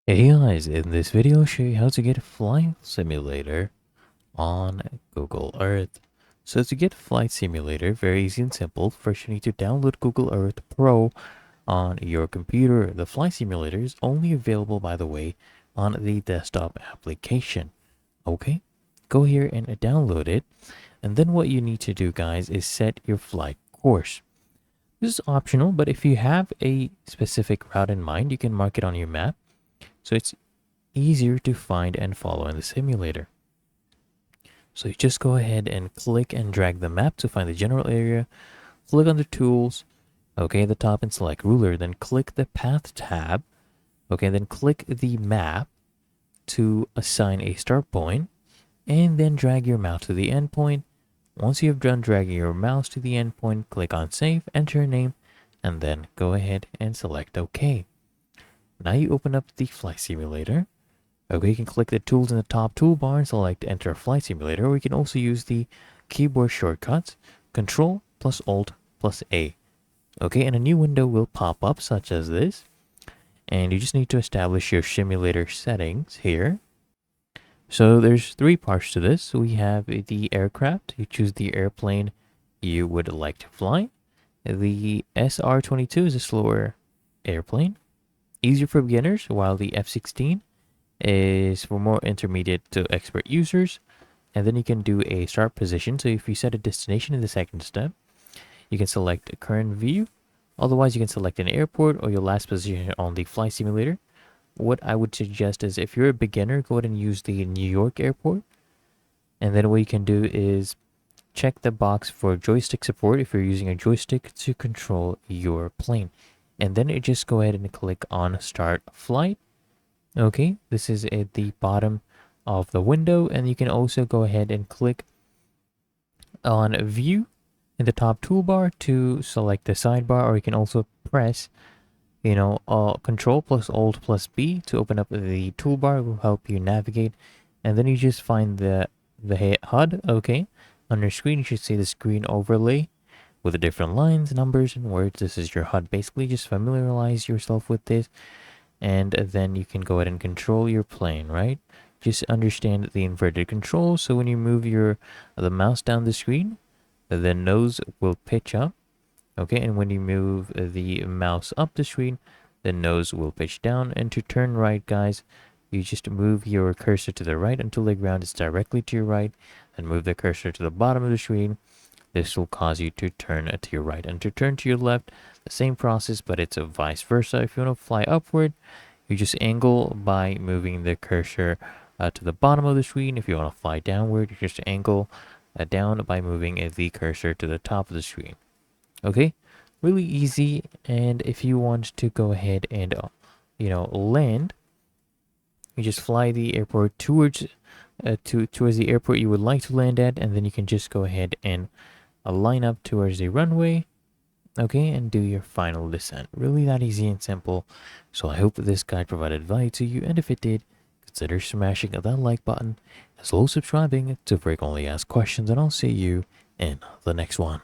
Hey guys, in this video I'll show you how to get a flight simulator on Google Earth. So to get a flight simulator, very easy and simple, first you need to download Google Earth Pro on your computer. The flight simulator is only available, by the way, on the desktop application. Okay, go here and download it. And then what you need to do, guys, is set your flight course. This is optional, but if you have a specific route in mind, you can mark it on your map. So it's easier to find and follow in the simulator. So you just go ahead and click and drag the map to find the general area, click on the tools, okay, at the top and select ruler, then click the path tab, okay, then click the map to assign a start point, and then drag your mouse to the end point. Once you have done dragging your mouse to the end point, click on save, enter your name, and then go ahead and select OK. Now you open up the flight simulator. Okay, you can click the tools in the top toolbar and select enter flight simulator, or you can also use the keyboard shortcuts Control plus Alt plus A. Okay, and a new window will pop up such as this, and you just need to establish your simulator settings here. So there's three parts to this. So we have the aircraft. You choose the airplane you would like to fly. The SR-22 is a slower airplane, easier for beginners, while the F-16 is for more intermediate to expert users. And then you can do a start position. So if you set a destination in the second step, you can select a current view. Otherwise, you can select an airport or your last position on the flight simulator. What I would suggest is if you're a beginner, go ahead and use the New York airport. And then what you can do is check the box for joystick support if you're using a joystick to control your plane. And then you just go ahead and click on start flight. Okay, this is at the bottom of the window, and you can also go ahead and click on view in the top toolbar to select the sidebar, or you can also press control plus alt plus B to open up the toolbar. It will help you navigate, and then you just find the HUD. Okay, on your screen you should see the screen overlay with the different lines, numbers, and words. This is your HUD. Basically, just familiarize yourself with this, and then you can go ahead and control your plane, right? Just understand the inverted controls. So when you move the mouse down the screen, the nose will pitch up. Okay, and when you move the mouse up the screen, the nose will pitch down. And to turn right, guys, you just move your cursor to the right until the ground is directly to your right, and move the cursor to the bottom of the screen. This will cause you to turn to your right, and to turn to your left, the same process, but it's a vice versa. If you want to fly upward, you just angle by moving the cursor to the bottom of the screen. If you want to fly downward, you just angle down by moving the cursor to the top of the screen. Okay, really easy. And if you want to go ahead and land, you just fly the airport towards the airport you would like to land at, and then you can just go ahead and line up towards the runway. Okay, and do your final descent. Really that easy and simple. So I hope that this guide provided value to you, and if it did, consider smashing that like button as well as subscribing to frequently asked questions, and I'll see you in the next one.